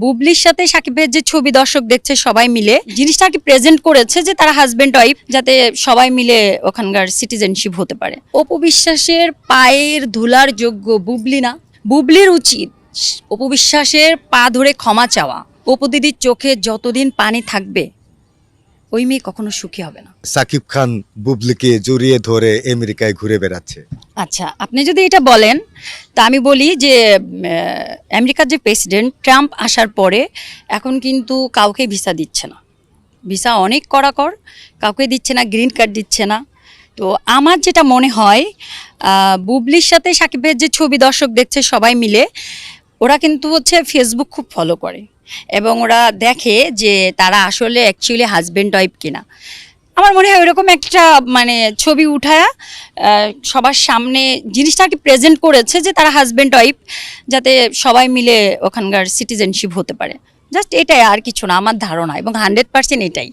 বুবলির সাথে সাকিব ভাইয়ের যে ছবি দর্শক দেখছে সবাই মিলে জিনিসটা কি প্রেজেন্ট করেছে যে তারা হাজবেন্ড ওয়াইফ, যাতে সবাই মিলে ওখানকার সিটিজেনশিপ হতে পারে। অপু বিশ্বাসের পায়ের ধুলার যোগ্য বুবলি না? বুবলির উচিত অপু বিশ্বাসের পা ধরে ক্ষমা চাওয়া। অপু দিদির চোখে যতদিন পানি থাকবে ওই মেয়ে কখনো সুখী হবে না। সাকিব খান বুবলিকে জড়িয়ে ধরে আমেরিকায় ঘুরে বেড়াচ্ছে। আচ্ছা, আপনি যদি এটা বলেন তা আমি বলি যে আমেরিকার যে প্রেসিডেন্ট ট্রাম্প আসার পরে এখন কিন্তু কাউকে ভিসা দিচ্ছে না। ভিসা অনেক কড়াকর, কাউকে দিচ্ছে না, গ্রিন কার্ড দিচ্ছে না। তো আমার যেটা মনে হয় বুবলির সাথে সাকিব ভাইয়ের যে ছবি দর্শক দেখছে সবাই মিলে, ওরা কিন্তু ফেসবুক খুব ফলো করে এবং ওরা দেখে যে তারা আসলে অ্যাকচুয়ালি হাজব্যান্ড ওয়াইফ কিনা। আমার মনে হয় ওইরকম একটা ছবি উঠায়া সবার সামনে জিনিসটা কি প্রেজেন্ট করেছে যে তারা হাজব্যান্ড ওয়াইফ, যাতে সবাই মিলে ওখানকার সিটিজেনশিপ হতে পারে। জাস্ট এটাই, আর কিছু না আমার ধারণা, এবং 100% এটাই।